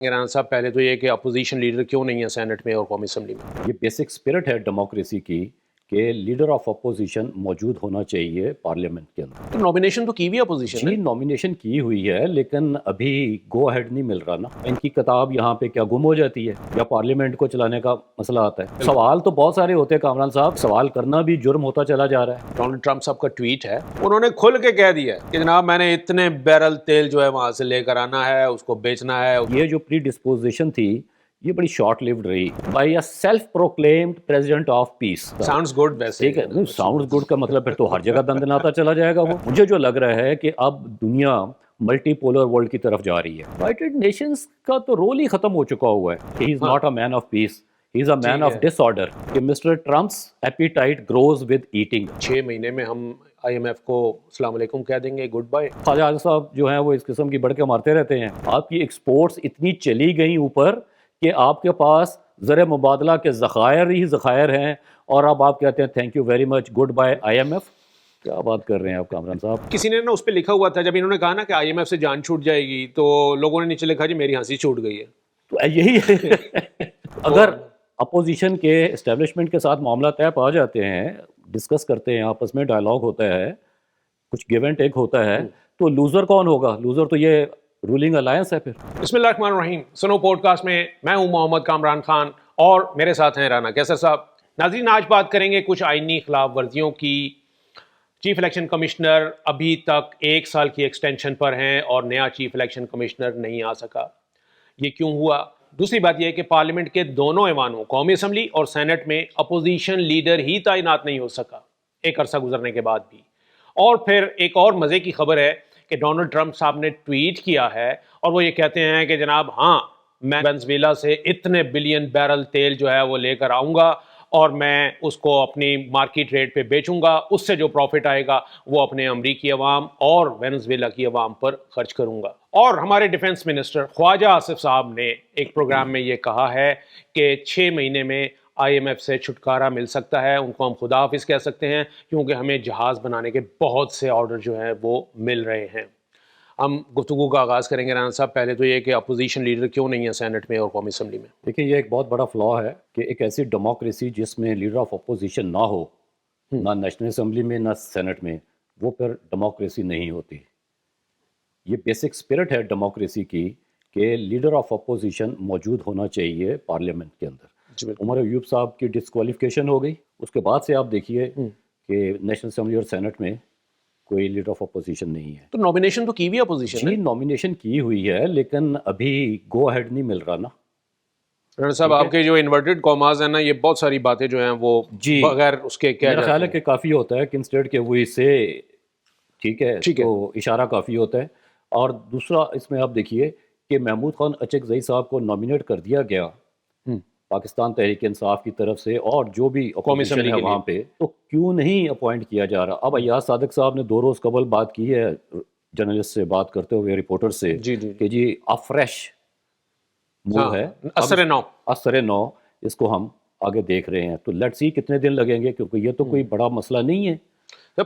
رانا صاحب پہلے تو یہ کہ اپوزیشن لیڈر کیوں نہیں ہے سینٹ میں اور قومی اسمبلی میں؟ یہ بیسک اسپرٹ ہے ڈیموکریسی کی کہ لیڈر آف اپوزیشن موجود ہونا چاہیے پارلیمنٹ کے اندر۔ تو نومینیشن تو کی ہوئی اپوزیشن جی نومینیشن کی ہوئی ہے لیکن ابھی گو ہیڈ نہیں مل رہا نا۔ ان کی کتاب یہاں پہ کیا گم ہو جاتی ہے یا پارلیمنٹ کو چلانے کا مسئلہ آتا ہے؟ سوال تو بہت سارے ہوتے ہیں کامران صاحب، سوال کرنا بھی جرم ہوتا چلا جا رہا ہے۔ ڈونلڈ ٹرمپ صاحب کا ٹویٹ ہے، انہوں نے کھل کے کہہ دیا کہ جناب میں نے اتنے بیرل تیل جو ہے وہاں سے لے کر آنا ہے، اس کو بیچنا ہے۔ یہ جو پری ڈسپوزیشن تھی یہ بڑی شارٹ لیوڈ رہی by a self proclaimed president of peace. Sounds good ویسے ٹھیک ہے، ساؤنڈز گڈ کا مطلب پھر تو ہر جگہ دندناتا چلا جائے گا وہ۔ مجھے جو لگ رہا ہے کہ اب دنیا ملٹی پولر ورلڈ کی طرف جا رہی ہے۔ یونائیٹڈ نیشنز کا تو رول ہی ختم ہو چکا ہوا ہے۔ He is not a man of peace, he is a man of disorder. کہ mister Trump's appetite grows with eating. 6 مہینے میں ہم آئی ایم ایف کو السلام علیکم کہہ دیں گے، گڈ بائے۔ خواجہ عادل صاحب جو ہیں وہ اس قسم کی بڑھ کے مارتے رہتے ہیں۔ آپ کی ایکسپورٹس اتنی چلی گئیں اوپر کہ آپ کے پاس زر مبادلہ کے ذخائر ہی ذخائر ہیں، اور اب آپ کہتے ہیں thank you very much, goodbye I M F. کیا بات کر رہے ہیں آپ کامران صاحب؟ کسی نے نا اس پہ لکھا ہوا تھا، جب انہوں نے کہا نا کہ آئی ایم ایف سے جان چھوٹ جائے گی تو لوگوں نے نیچے لکھا جی میری ہنسی چھوٹ گئی ہے۔ تو یہی ہے اگر اپوزیشن کے اسٹیبلشمنٹ کے ساتھ معاملہ طے پا جاتے ہیں، ڈسکس کرتے ہیں، آپس میں ڈائلاگ ہوتا ہے، کچھ گیو اینڈ ٹیک ہوتا ہے، تو لوزر کون ہوگا؟ لوزر تو یہ رولنگ الائنس ہے پھر۔ بسم اللہ الرحمن الرحیم، سنو پوڈ کاسٹ میں میں ہوں محمد کامران خان اور میرے ساتھ ہیں رانا کیسر صاحب۔ ناظرین آج بات کریں گے کچھ آئینی خلاف ورزیوں کی۔ چیف الیکشن کمشنر ابھی تک 1 سال کی ایکسٹینشن پر ہیں اور نیا چیف الیکشن کمشنر نہیں آ سکا، یہ کیوں ہوا؟ دوسری بات یہ ہے کہ پارلیمنٹ کے دونوں ایوانوں قومی اسمبلی اور سینٹ میں اپوزیشن لیڈر ہی تعینات نہیں ہو سکا ایک عرصہ گزرنے کے بعد بھی۔ اور پھر ایک اور مزے کی خبر ہے کہ ڈونلڈ ٹرمپ صاحب نے ٹویٹ کیا ہے اور وہ یہ کہتے ہیں کہ جناب ہاں میں وینزویلا سے اتنے بلین بیرل تیل جو ہے وہ لے کر آؤں گا اور میں اس کو اپنی مارکیٹ ریٹ پہ بیچوں گا، اس سے جو پروفٹ آئے گا وہ اپنے امریکی عوام اور وینزویلا کی عوام پر خرچ کروں گا۔ اور ہمارے ڈیفنس منسٹر خواجہ آصف صاحب نے ایک پروگرام میں یہ کہا ہے کہ 6 مہینے میں آئی ایم ایف سے چھٹکارا مل سکتا ہے، ان کو ہم خدا حافظ کہہ سکتے ہیں کیونکہ ہمیں جہاز بنانے کے بہت سے آرڈر جو ہیں وہ مل رہے ہیں۔ ہم گفتگو کا آغاز کریں گے رانا صاحب، پہلے تو یہ کہ اپوزیشن لیڈر کیوں نہیں ہے سینٹ میں اور قومی اسمبلی میں؟ دیکھیں یہ ایک بہت بڑا فلا ہے کہ ایک ایسی ڈیموکریسی جس میں لیڈر آف اپوزیشن نہ ہو، نہ نیشنل اسمبلی میں نہ سینٹ میں، وہ پھر ڈیموکریسی نہیں ہوتی۔ یہ بیسک اسپرٹ ہے ڈیموکریسی کی کہ لیڈر آف اپوزیشن موجود ہونا چاہیے پارلیمنٹ کے اندر۔ عمر ایوب صاحب کی ڈسکوالیفیکیشن ہو گئی، اس کے بعد سے آپ دیکھیے کہ نیشنل اسمبلی اور سینٹ میں کوئی لیڈر آف اپوزیشن نہیں ہے۔ تو نومینیشن تو کی ہوئی اپوزیشن جی نومینیشن کی ہوئی ہے لیکن ابھی گو ہیڈ نہیں مل رہا نا۔ رانا صاحب آپ کے جو انورٹڈ کاماز ہیں نا، یہ بہت ساری باتیں جو ہیں وہ بغیر اس کے کیا میرا خیال ہے کہ کافی ہوتا ہے کہ انسٹیڈ کے وہی سے ٹھیک ہے تو اشارہ کافی ہوتا ہے۔ اور دوسرا اس میں آپ دیکھیے کہ محمود خان اچکزئی صاحب کو نامینیٹ کر دیا گیا پاکستان تحریک انصاف کی طرف سے، اور جو بھی اپوزیشن ہے وہاں پہ، تو کیوں نہیں اپوائنٹ کیا جا رہا؟ اب ایاز صادق صاحب نے 2 روز قبل بات کی ہے جرنلسٹ سے بات کرتے ہوئے، رپورٹر سے، کہ جی اب فریش موو ہے، اثر نو اس کو ہم آگے دیکھ رہے ہیں۔ تو لیٹس سی کتنے دن لگیں گے، کیونکہ یہ تو کوئی بڑا مسئلہ نہیں ہے۔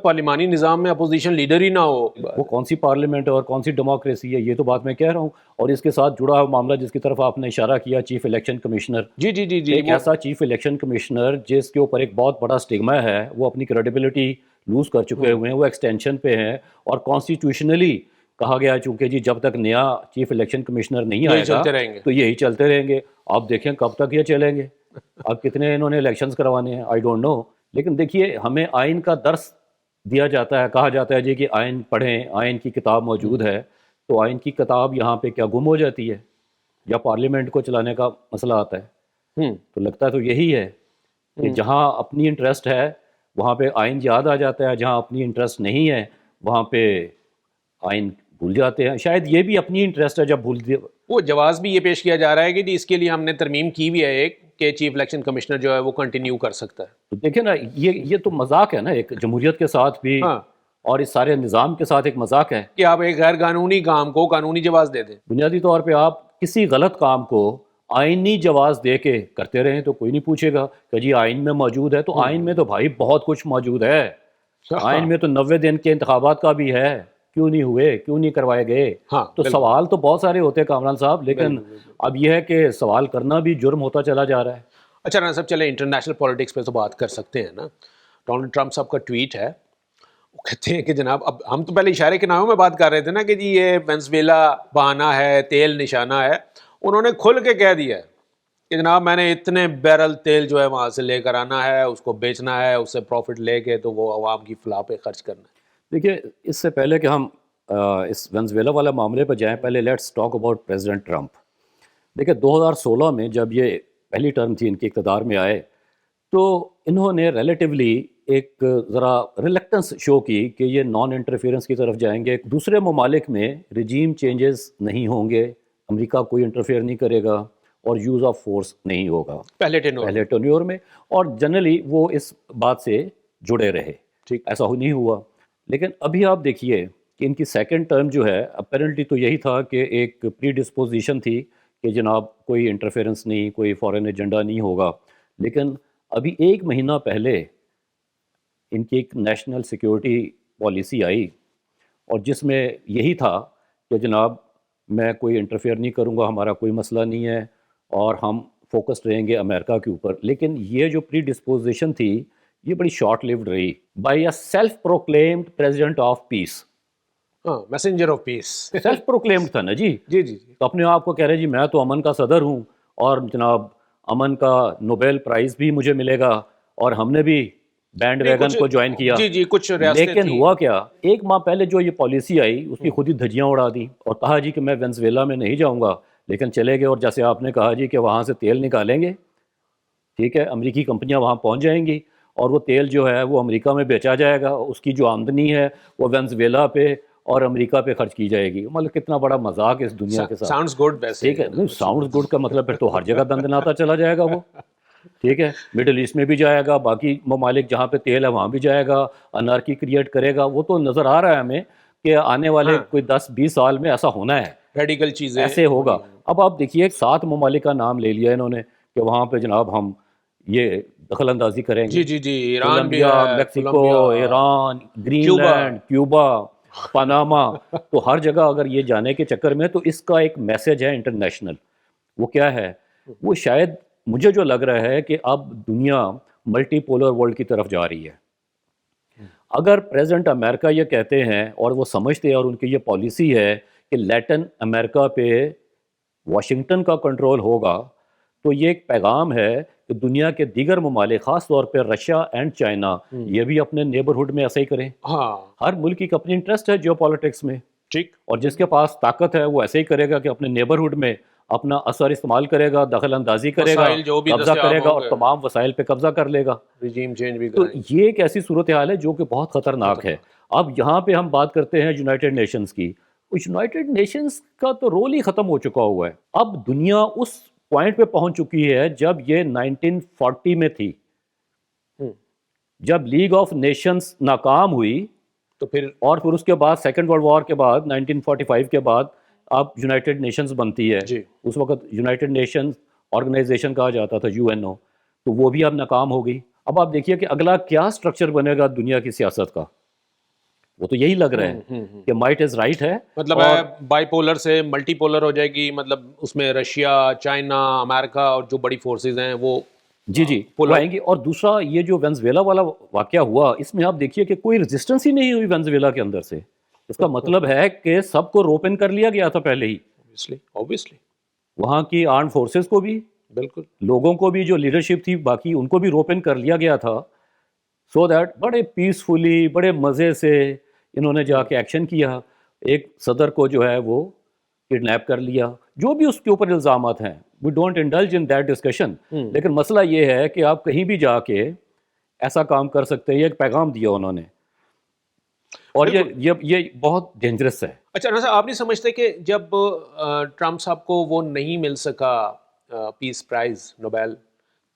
پارلیمانی نظام میں اپوزیشن لیڈر ہی نہ ہو، وہ کون سی پارلیمنٹ ہے اور کون سی ڈیموکریسی ہے؟ یہ تو بات میں کہہ رہا ہوں۔ اور اس کے ساتھ جڑا ہوا معاملہ جس کی طرف آپ نے اشارہ کیا، چیف الیکشن کمشنر، ایک ایسا چیف الیکشن کمشنر جس کے اوپر ایک بہت بڑا سٹگما ہے، وہ اپنی کریڈیبلٹی لوز کر چکے ہوئے ہیں، وہ ایکسٹینشن پہ ہیں، اور کانسٹیٹیوشنلی کہا گیا چونکہ جی جب تک نیا چیف الیکشن کمشنر نہیں آئے گا تو یہی چلتے رہیں گے۔ آپ دیکھیں کب تک یہ چلیں گے، اب کتنے انہوں نے الیکشنز کروانے ہیں، آئی ڈونٹ نو۔ لیکن دیکھیے ہمیں آئین کا درس دیا جاتا ہے، کہا جاتا ہے جی کہ آئین پڑھیں، آئین کی کتاب موجود ہے، تو آئین کی کتاب یہاں پہ کیا گم ہو جاتی ہے یا پارلیمنٹ کو چلانے کا مسئلہ آتا ہے؟ تو لگتا ہے تو یہی ہے کہ جہاں اپنی انٹرسٹ ہے وہاں پہ آئین یاد آ جاتا ہے، جہاں اپنی انٹرسٹ نہیں ہے وہاں پہ آئین بھول جاتے ہیں۔ شاید یہ بھی اپنی انٹرسٹ ہے جب بھول دیا۔ وہ جواز بھی یہ پیش کیا جا رہا ہے کہ جی اس کے لیے ہم نے ترمیم کی ہوئی ہے ایک کہ چیف الیکشن کمشنر جو ہے وہ کنٹینیو کر سکتا ہے۔ تو دیکھیں نا یہ تو مذاق ہے نا، ایک جمہوریت کے ساتھ بھی اور اس سارے نظام کے ساتھ ایک مذاق ہے کہ آپ ایک غیر قانونی کام کو قانونی جواز دے دیں۔ بنیادی طور پہ آپ کسی غلط کام کو آئینی جواز دے کے کرتے رہیں تو کوئی نہیں پوچھے گا کہ جی آئین میں موجود ہے۔ تو آئین میں تو بھائی بہت کچھ موجود ہے، آئین میں تو 90 دن کے انتخابات کا بھی ہے۔ کیوں نہیں ہوئے, کیوں نہیں کروائے گئے. ہاں تو سوال تو بہت سارے ہوتے ہیں کامران صاحب, لیکن اب یہ ہے کہ سوال کرنا بھی جرم ہوتا چلا جا رہا ہے. اچھا رانا صاحب, چلیں انٹرنیشنل پولیٹکس پہ تو بات کر سکتے ہیں نا. ڈونلڈ ٹرمپ صاحب کا ٹویٹ ہے, وہ کہتے ہیں کہ جناب, اب ہم تو پہلے اشارے کے ناموں میں بات کر رہے تھے نا کہ جی یہ وینزویلا بہانہ ہے, تیل نشانہ ہے. انہوں نے کھل کے کہہ دیا ہے کہ جناب میں نے اتنے بیرل تیل جو ہے وہاں سے لے کر آنا ہے, اس کو بیچنا ہے, اس سے پروفٹ لے کے تو وہ عوام کی فلاح پہ خرچ کرنا ہے. دیکھیے, اس سے پہلے کہ ہم اس وینزویلا والا معاملے پہ جائیں, پہلے let's talk about president Trump. دیکھیے 2016 میں جب یہ پہلی ٹرم تھی ان کے اقتدار میں آئے, تو انہوں نے ریلیٹیولی ایک ذرا ریلیکٹنس شو کی کہ یہ نان انٹرفیئرنس کی طرف جائیں گے. دوسرے ممالک میں رجیم چینجز نہیں ہوں گے, امریکہ کوئی انٹرفیئر نہیں کرے گا, اور یوز آف فورس نہیں ہوگا پہلے ٹینیور میں, اور جنرلی وہ اس بات سے جڑے رہے. ٹھیک, ایسا نہیں ہوا. لیکن ابھی آپ دیکھیے کہ ان کی سیکنڈ ٹرم جو ہے, اپیرنٹلی تو یہی تھا کہ ایک پری ڈسپوزیشن تھی کہ جناب کوئی انٹرفیئرنس نہیں, کوئی فارن ایجنڈا نہیں ہوگا. لیکن ابھی ایک مہینہ پہلے ان کی ایک نیشنل سیکیورٹی پالیسی آئی, اور جس میں یہی تھا کہ جناب میں کوئی انٹرفیئر نہیں کروں گا, ہمارا کوئی مسئلہ نہیں ہے, اور ہم فوکسڈ رہیں گے امریکہ کے اوپر. لیکن یہ جو پری ڈسپوزیشن تھی یہ بڑی شارٹ لیوڈ رہی. By a self proclaimed president of peace, messenger of peace, self proclaimed تھا نا جی. جی جی جی, تو اپنے آپ کو کہہ رہے جی میں تو امن کا صدر ہوں, اور جناب امن کا نوبیل پرائز بھی مجھے ملے گا, اور ہم نے بھی بینڈ ویگن کو جوائن کیا. جی جی, کچھ ریاستیں لیکن ہوا کیا, ایک ماہ پہلے جو یہ پالیسی آئی اس کی خود ہی دھجیاں اڑا دی, اور کہا جی کہ میں وینزویلا میں نہیں جاؤں گا. لیکن چلے گئے, اور جیسے آپ نے کہا جی کہ وہاں سے تیل نکالیں گے, ٹھیک ہے, امریکی کمپنیاں وہاں پہنچ جائیں گی, اور وہ تیل جو ہے وہ امریکہ میں بیچا جائے گا, اس کی جو آمدنی ہے وہ وینزویلا پہ اور امریکہ پہ خرچ کی جائے گی. مطلب کتنا بڑا مذاق ہے اس دنیا کے ساتھ. ساؤنڈز گڈ ویسے, ٹھیک ہے, ساؤنڈز گڈ کا مطلب پھر تو ہر جگہ دندناتا چلا جائے گا وہ. ٹھیک ہے, مڈل ایسٹ میں بھی جائے گا, باقی ممالک جہاں پہ تیل ہے وہاں بھی جائے گا, انارکی کریٹ کرے گا. وہ تو نظر آ رہا ہے ہمیں کہ آنے والے کوئی 10-20 سال میں ایسا ہونا ہے, ریڈیکل چیزیں ایسے ہوگا. اب آپ دیکھیے 7 ممالک کا نام لے لیا انہوں نے کہ وہاں پہ جناب ہم یہ دخل اندازی کریں گے. جی جی جی, ایران بھی کولمبیا, ہے, Mexico, Iran, Greenland, Cuba, Panama. تو ہر جگہ اگر یہ جانے کے چکر میں, تو اس کا ایک میسج ہے انٹرنیشنل. وہ کیا ہے, وہ شاید مجھے جو لگ رہا ہے کہ اب دنیا ملٹی پولر ورلڈ کی طرف جا رہی ہے. اگر پریزیڈنٹ امریکہ یہ کہتے ہیں اور وہ سمجھتے ہیں اور ان کی یہ پالیسی ہے کہ لیٹن امریکہ پہ واشنگٹن کا کنٹرول ہوگا, تو یہ ایک پیغام ہے کہ دنیا کے دیگر ممالک, خاص طور پہ رشیا اینڈ چائنا, یہ بھی اپنے نیبرہڈ میں ایسا ہی کریں. ہاں, ہر ملک کی اپنی انٹرسٹ ہے جیو پالیٹکس میں, ٹھیک, اور جس کے پاس طاقت ہے وہ ایسے ہی کرے گا کہ اپنے نیبرہڈ میں اپنا اثر استعمال کرے گا, دخل اندازی کرے گا, قبضہ کرے گا, اور تمام وسائل پہ قبضہ کر لے گا. رجیم چینج بھی تو یہ ایک ایسی صورتحال ہے جو کہ بہت خطرناک ہے. اب یہاں پہ ہم بات کرتے ہیں یونائٹڈ نیشنز کی. یونائٹڈ نیشنز کا تو رول ہی ختم ہو چکا ہوا ہے. اب دنیا اس پوائنٹ پہ پہنچ چکی ہے جب یہ 1940 میں تھی, جب لیگ آف نیشنز ناکام ہوئی, تو پھر اس کے بعد سیکنڈ ورلڈ وار کے بعد 1945 کے بعد اب یونائٹڈ نیشنز بنتی ہے. اس وقت یونائٹڈ نیشنز آرگنائزیشن کہا جاتا تھا, UNO, تو وہ بھی اب ناکام ہو گئی. اب آپ دیکھیے کہ اگلا کیا سٹرکچر بنے گا دنیا کی سیاست کا. وہ تو یہی لگ رہا ہے کہ مائٹ از رائٹ ہے, مطلب بائی پولر سے ملٹی پولر ہو جائے گی. مطلب اس میں رشیا, چائنا, امریکہ اور جو بڑی فورسز ہیں وہ جی آئیں گی. اور دوسرا یہ جو وینزویلا والا واقعہ ہوا, اس میں آپ دیکھیے کہ کوئی ریزسٹنس ہی نہیں ہوئی وینزویلا کے اندر سے. اس کا مطلب ہے کہ سب کو روپ ان کر لیا گیا تھا پہلے ہی, obviously وہاں کی آرمڈ فورسز کو بھی, بالکل, لوگوں کو بھی, جو لیڈرشپ تھی باقی ان کو بھی روپ ان کر لیا گیا تھا. سو دیٹ بڑے پیسفلی, بڑے مزے سے انہوں نے جا کے ایکشن کیا. ایک صدر کو جو ہے وہ کڈنیپ کر لیا, جو بھی اس کے اوپر الزامات ہیں, we don't indulge in that discussion. لیکن مسئلہ یہ ہے کہ آپ کہیں بھی جا کے ایسا کام کر سکتے ہیں. یہ ایک پیغام دیا انہوں نے, اور یہ بہت ڈینجرس ہے. اچھا نا صاحب, آپ نہیں سمجھتے کہ جب ٹرمپ صاحب کو وہ نہیں مل سکا پیس پرائز نوبیل,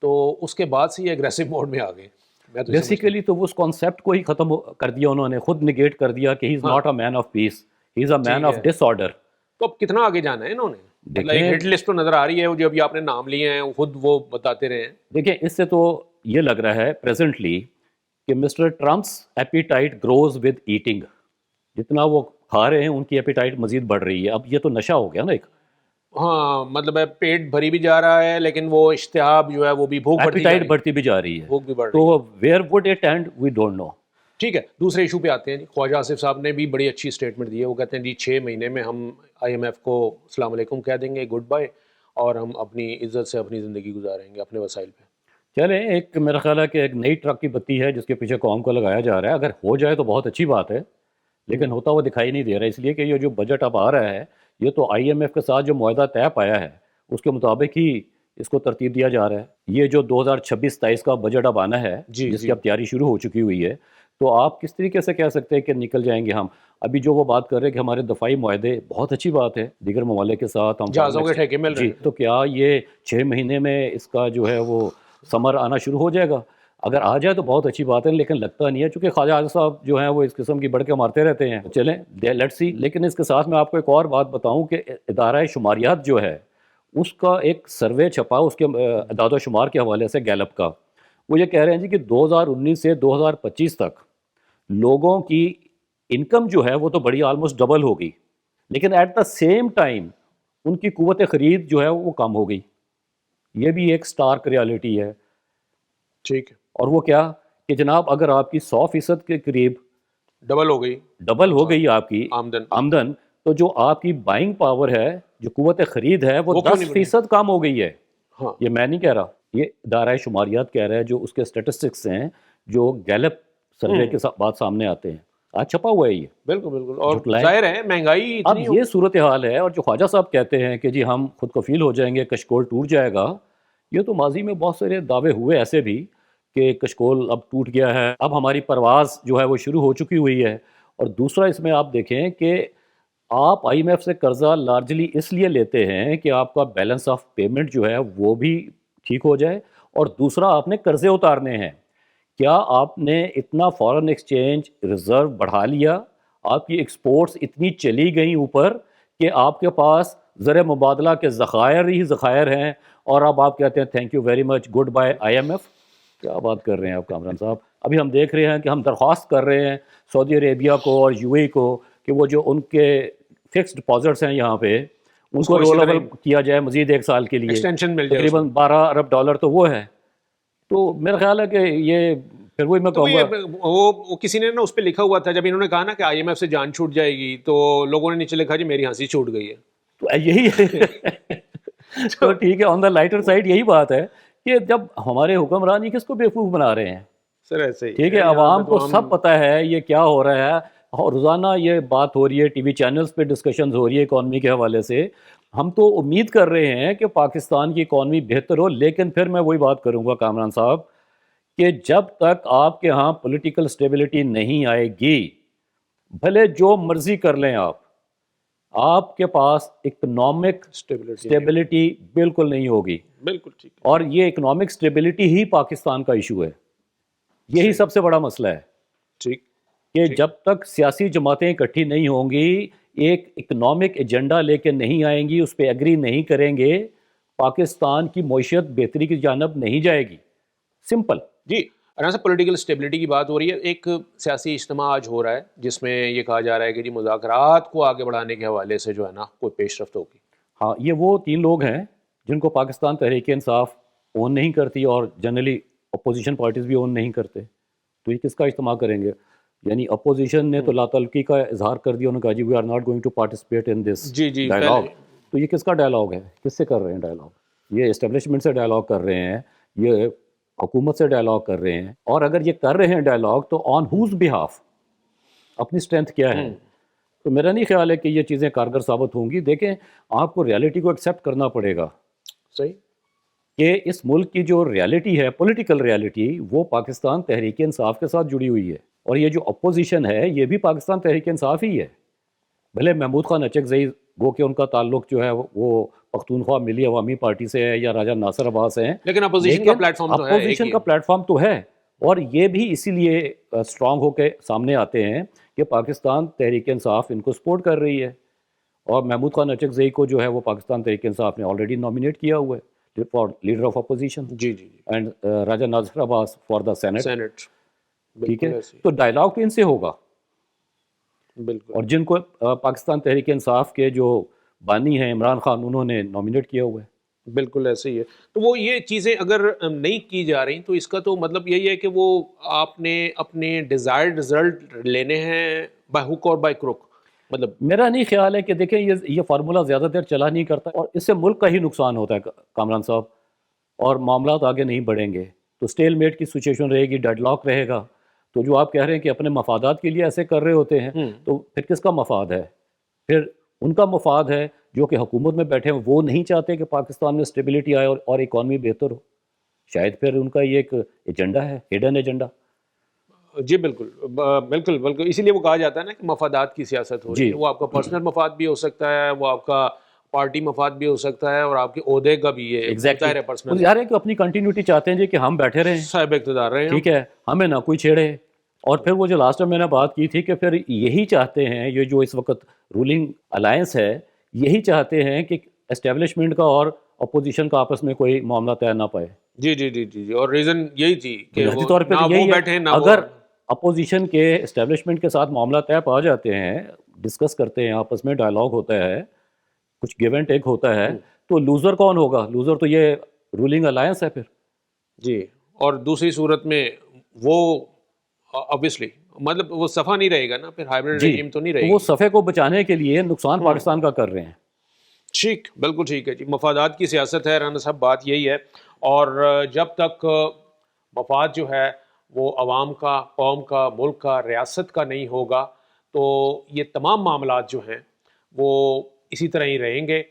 تو اس کے بعد سے یہ اگریسو موڈ میں آ گئے. بیسیکلی تو اس کانسیپٹ کو ہی ختم کر دیا انہوں نے, خود نگیٹ کر دیا کہ he is not a man of peace, he is a man of disorder. تو اب کتنا آگے جانا ہے انہوں نے؟ ایک ہٹ لسٹ تو نظر آ رہی ہے, جو ابھی آپ نے نام لیے ہیں خود وہ بتاتے رہے ہیں. دیکھیں, اس سے تو یہ لگ رہا ہے پریزنٹلی کہ mister Trump's appetite grows with eating. جتنا وہ کھا رہے ہیں ان کی ایپیٹائٹ مزید بڑھ رہی ہے. اب یہ تو نشہ ہو گیا نا ایک. ہاں مطلب ہے پیٹ بھری بھی جا رہا ہے لیکن وہ اشتہاب جو ہے وہ بھی بھوک ایپیٹائٹ بڑھتی بھی جا رہی ہے. بھوک بھی بڑھ رہی ہے. تو where would it end we don't know. ٹھیک ہے, دوسرے ایشو پہ آتے ہیں جی. خواجہ آصف صاحب نے بھی بڑی اچھی اسٹیٹمنٹ دی ہے. وہ کہتے ہیں جی 6 مہینے میں ہم آئی ایم ایف کو السلام علیکم کہہ دیں گے, گڈ بائے, اور ہم اپنی عزت سے اپنی زندگی گزاریں گے اپنے وسائل پہ. چلیں, ایک میرا خیال ہے کہ ایک نئی ٹرک کی بتی ہے جس کے پیچھے قوم کو لگایا جا رہا ہے. اگر ہو جائے تو بہت اچھی بات ہے, لیکن ہوتا ہوا دکھائی نہیں دے رہا, اس لیے کہ یہ جو بجٹ اب آ رہا ہے یہ تو آئی ایم ایف کے ساتھ جو معاہدہ طے پایا ہے اس کے مطابق ہی اس کو ترتیب دیا جا رہا ہے. یہ جو 2026-27 کا بجٹ اب آنا ہے جس کی اب تیاری شروع ہو چکی ہوئی ہے, تو آپ کس طریقے سے کہہ سکتے ہیں کہ نکل جائیں گے ہم؟ ابھی جو وہ بات کر رہے ہیں کہ ہمارے دفاعی معاہدے, بہت اچھی بات ہے, دیگر ممالک کے ساتھ ہم جہازوں کے ٹھیکے مل رہے ہیں, تو کیا یہ 6 مہینے میں اس کا جو ہے وہ ثمر آنا شروع ہو جائے گا؟ اگر آ جائے تو بہت اچھی بات ہے, لیکن لگتا نہیں ہے, چونکہ خواجہ آصف صاحب جو ہیں وہ اس قسم کی بڑھ کے مارتے رہتے ہیں. چلیں لیٹس سی. لیکن اس کے ساتھ میں آپ کو ایک اور بات بتاؤں کہ ادارہ شماریات جو ہے اس کا ایک سروے چھپا اس کے اعداد و شمار کے حوالے سے, گیلپ کا. وہ یہ کہہ رہے ہیں جی کہ 2019 سے 2025 تک لوگوں کی انکم جو ہے وہ تو بڑی آلموسٹ ڈبل ہوگی, لیکن ایٹ دا سیم ٹائم ان کی قوت خرید جو ہے وہ کم ہو گئی. یہ بھی ایک سٹارک ریالٹی ہے. ٹھیک ہے. اور وہ کیا کہ جناب اگر آپ کی 100% کے قریب ڈبل ہو گئی آپ کی آمدن, تو جو آپ کی بائنگ پاور ہے, جو قوت خرید ہے, وہ 10% کم ہو گئی ہے. یہ میں نہیں کہہ رہا, یہ ادارہ شماریات کہہ رہا ہے, جو اس کے اسٹیٹسٹکس ہیں جو گیلپ سروے کے بعد سامنے آتے ہیں. آج چھپا ہوا ہے یہ. بالکل. اور ظاہر ہے مہنگائی اب یہ صورتحال ہے. اور جو خواجہ صاحب کہتے ہیں کہ جی ہم خود کفیل ہو جائیں گے, کشکول ٹوٹ جائے گا, یہ تو ماضی میں بہت سارے دعوے ہوئے ایسے بھی کہ کشکول اب ٹوٹ گیا ہے, اب ہماری پرواز جو ہے وہ شروع ہو چکی ہوئی ہے. اور دوسرا اس میں آپ دیکھیں کہ آپ آئی ایم ایف سے قرضہ لارجلی اس لیے لیتے ہیں کہ آپ کا بیلنس آف پیمنٹ جو ہے وہ بھی ٹھیک ہو جائے, اور دوسرا آپ نے قرضے اتارنے ہیں. کیا آپ نے اتنا فارن ایکسچینج ریزرو بڑھا لیا, آپ کی ایکسپورٹس اتنی چلی گئیں اوپر کہ آپ کے پاس زر مبادلہ کے ذخائر ہی ذخائر ہیں, اور اب آپ کہتے ہیں thank you very much, goodbye I M F? کیا بات کر رہے ہیں آپ کامران صاحب؟ ابھی ہم دیکھ رہے ہیں کہ ہم درخواست کر رہے ہیں سعودی عربیہ کو اور یو اے کو کہ وہ جو ان کے فکس ڈپازٹس ہیں یہاں پہ ان کو رول اوور کیا جائے مزید 1 سال کے لیے, ایکسٹینشن مل جائے, تقریباً $12 ارب تو وہ ہے. تو میرا خیال ہے کہ یہ پھر وہی میں کہوں گا, وہ کسی نے نا اس پہ لکھا ہوا تھا جب انہوں نے کہا نا کہ آئی ایم ایف سے جان چھوٹ جائے گی, تو لوگوں نے نیچے لکھا جی میری ہنسی چھوٹ گئی ہے. تو یہی ہے. تو ٹھیک ہے, آن دا لائٹر سائڈ یہی بات ہے کہ جب ہمارے حکمران یہ کس کو بیوقوف بنا رہے ہیں سر, ایسے ہی ٹھیک ہے, عوام کو سب پتہ ہے یہ کیا ہو رہا ہے, اور روزانہ یہ بات ہو رہی ہے, ٹی وی چینلز پہ ڈسکشنز ہو رہی ہے اکانومی کے حوالے سے. ہم تو امید کر رہے ہیں کہ پاکستان کی اکانومی بہتر ہو, لیکن پھر میں وہی بات کروں گا کامران صاحب کہ جب تک آپ کے ہاں پولیٹیکل سٹیبلٹی نہیں آئے گی, بھلے جو مرضی کر لیں آپ کے پاس اکنامک سٹیبلٹی بالکل نہیں ہوگی. بالکل ٹھیک. اور یہ اکنامک سٹیبلٹی ہی پاکستان کا ایشو ہے, یہی سب سے بڑا مسئلہ ہے. ٹھیک کہ جب تک سیاسی جماعتیں اکٹھی نہیں ہوں گی, ایک اکنامک ایجنڈا لے کے نہیں آئیں گی, اس پہ ایگری نہیں کریں گے, پاکستان کی معیشت بہتری کی جانب نہیں جائے گی. سمپل. جی رانا صاحب, پولیٹیکل اسٹیبلٹی کی بات ہو رہی ہے. ایک سیاسی اجتماع آج ہو رہا ہے جس میں یہ کہا جا رہا ہے کہ جی مذاکرات کو آگے بڑھانے کے حوالے سے جو ہے نا کوئی پیش رفت ہوگی. ہاں, یہ وہ 3 لوگ ہیں جن کو پاکستان تحریک انصاف اون نہیں کرتی, اور جنرلی اپوزیشن پارٹیز بھی اون نہیں کرتے. تو یہ کس کا اجتماع کریں گے؟ یعنی اپوزیشن نے تو لا تعلقی کا اظہار کر دیا, انہوں نے کہا جی we are not going to participate in this dialogue. تو یہ کس کا ڈائلاگ ہے؟ کس سے کر رہے ہیں ڈائلاگ؟ یہ اسٹیبلشمنٹ سے ڈائلاگ کر رہے ہیں, یہ حکومت سے ڈائلاگ کر رہے ہیں. اور اگر یہ کر رہے ہیں ڈائلاگ تو آن ہوز بہاف, اپنی اسٹرینتھ کیا ہے؟ تو میرا نہیں خیال ہے کہ یہ چیزیں کارگر ثابت ہوں گی. دیکھیں, آپ کو ریالٹی کو ایکسیپٹ کرنا پڑے گا. صحیح. کہ اس ملک کی جو ریالٹی ہے, پولیٹیکل ریالٹی, وہ پاکستان تحریک انصاف کے ساتھ جڑی ہوئی ہے. اور یہ جو اپوزیشن ہے یہ بھی پاکستان تحریک انصاف ہی ہے. بھلے محمود خان اچکزئی گو کہ ان کا تعلق جو ہے وہ پختونخوا ملی عوامی پارٹی سے ہے یا راجہ ناصر عباس ہیں, لیکن اپوزیشن کا پلیٹ فارم تو ہے, اپوزیشن کا پلیٹ فارم تو ہے. اور یہ بھی اسی لیے اسٹرانگ ہو کے سامنے آتے ہیں کہ پاکستان تحریک انصاف ان کو سپورٹ کر رہی ہے. اور محمود خان اچکزئی کو جو ہے وہ پاکستان تحریک انصاف نے آلریڈی نامینیٹ کیا ہوا ہے فار لیڈر آف اپوزیشن. جی جی. And Raja Nasir Abbas for the Senate. Senate. ٹھیک ہے, تو ڈائلاگ تو ان سے ہوگا. بالکل اور جن کو پاکستان تحریک انصاف کے جو بانی ہیں عمران خان انہوں نے نامینیٹ کیا ہوا ہے. بالکل ایسے ہی ہے. تو وہ یہ چیزیں اگر نہیں کی جا رہی تو اس کا تو مطلب یہی ہے کہ وہ آپ نے اپنے ڈیزائرڈ رزلٹ لینے ہیں بائی ہک اور بائی کروک. مطلب میرا نہیں خیال ہے کہ دیکھیں یہ فارمولہ زیادہ دیر چلا نہیں کرتا اور اس سے ملک کا ہی نقصان ہوتا ہے کامران صاحب, اور معاملات آگے نہیں بڑھیں گے تو اسٹیل میٹ کی سچویشن رہے گی, ڈیڈ لاک رہے گا. تو جو آپ کہہ رہے ہیں کہ اپنے مفادات کے لیے ایسے کر رہے ہوتے ہیں تو پھر کس کا مفاد ہے؟ پھر ان کا مفاد ہے جو کہ حکومت میں بیٹھے ہیں, وہ نہیں چاہتے کہ پاکستان میں اسٹیبلٹی آئے اور اکانومی بہتر ہو. شاید پھر ان کا یہ ایک ایجنڈا ہے, ہڈن ایجنڈا. جی بالکل بالکل بالکل, اسی لیے وہ کہا جاتا ہے نا کہ مفادات کی سیاست ہو رہی ہے. وہ آپ کا پرسنل مفاد بھی ہو سکتا ہے, وہ آپ کا پارٹی مفاد بھی ہو سکتا ہے, اور آپ کے عہدے کا بھی یہ ظاہر ہے پرسنل. ظاہر ہے کہ اپنی کنٹینیوٹی چاہتے ہیں جی کہ ہم بیٹھے رہیں, صاحب اقتدار رہے ہیں, ٹھیک ہے, ہمیں نہ کوئی چھیڑے. اور پھر وہ جو لاسٹ میں نے بات کی تھی کہ پھر یہی چاہتے ہیں, یہ جو اس وقت رولنگ الائنس ہے, یہی چاہتے ہیں کہ اسٹیبلشمنٹ کا اور اپوزیشن کا آپس میں کوئی معاملہ طے نہ پائے. جی جی جی جی, اور ریزن یہی تھی کہ بنیادی طور پہ نہ وہ یہی بیٹھے ہے, نہ اگر اپوزیشن کے اسٹیبلشمنٹ کے ساتھ معاملہ طے پا جاتے ہیں, ڈسکس کرتے ہیں, آپس میں ڈائلاگ ہوتا ہے, کچھ گیو اینڈ ٹیک ہوتا ہے, تو لوزر کون ہوگا؟ لوزر تو یہ رولنگ الائنس ہے پھر. جی, اور دوسری صورت میں وہ obviously مطلب وہ صفحہ نہیں رہے گا نا, پھر ہائبرڈ رجیم تو نہیں رہے گی. وہ صفحے کو بچانے کے لیے نقصان پاکستان کا کر رہے ہیں. ٹھیک, بالکل ٹھیک ہے جی, مفادات کی سیاست ہے رانا صاحب, بات یہی ہے. اور جب تک مفاد جو ہے وہ عوام کا, قوم کا, ملک کا, ریاست کا نہیں ہوگا تو یہ تمام معاملات جو ہیں وہ اسی طرح ہی رہیں گے.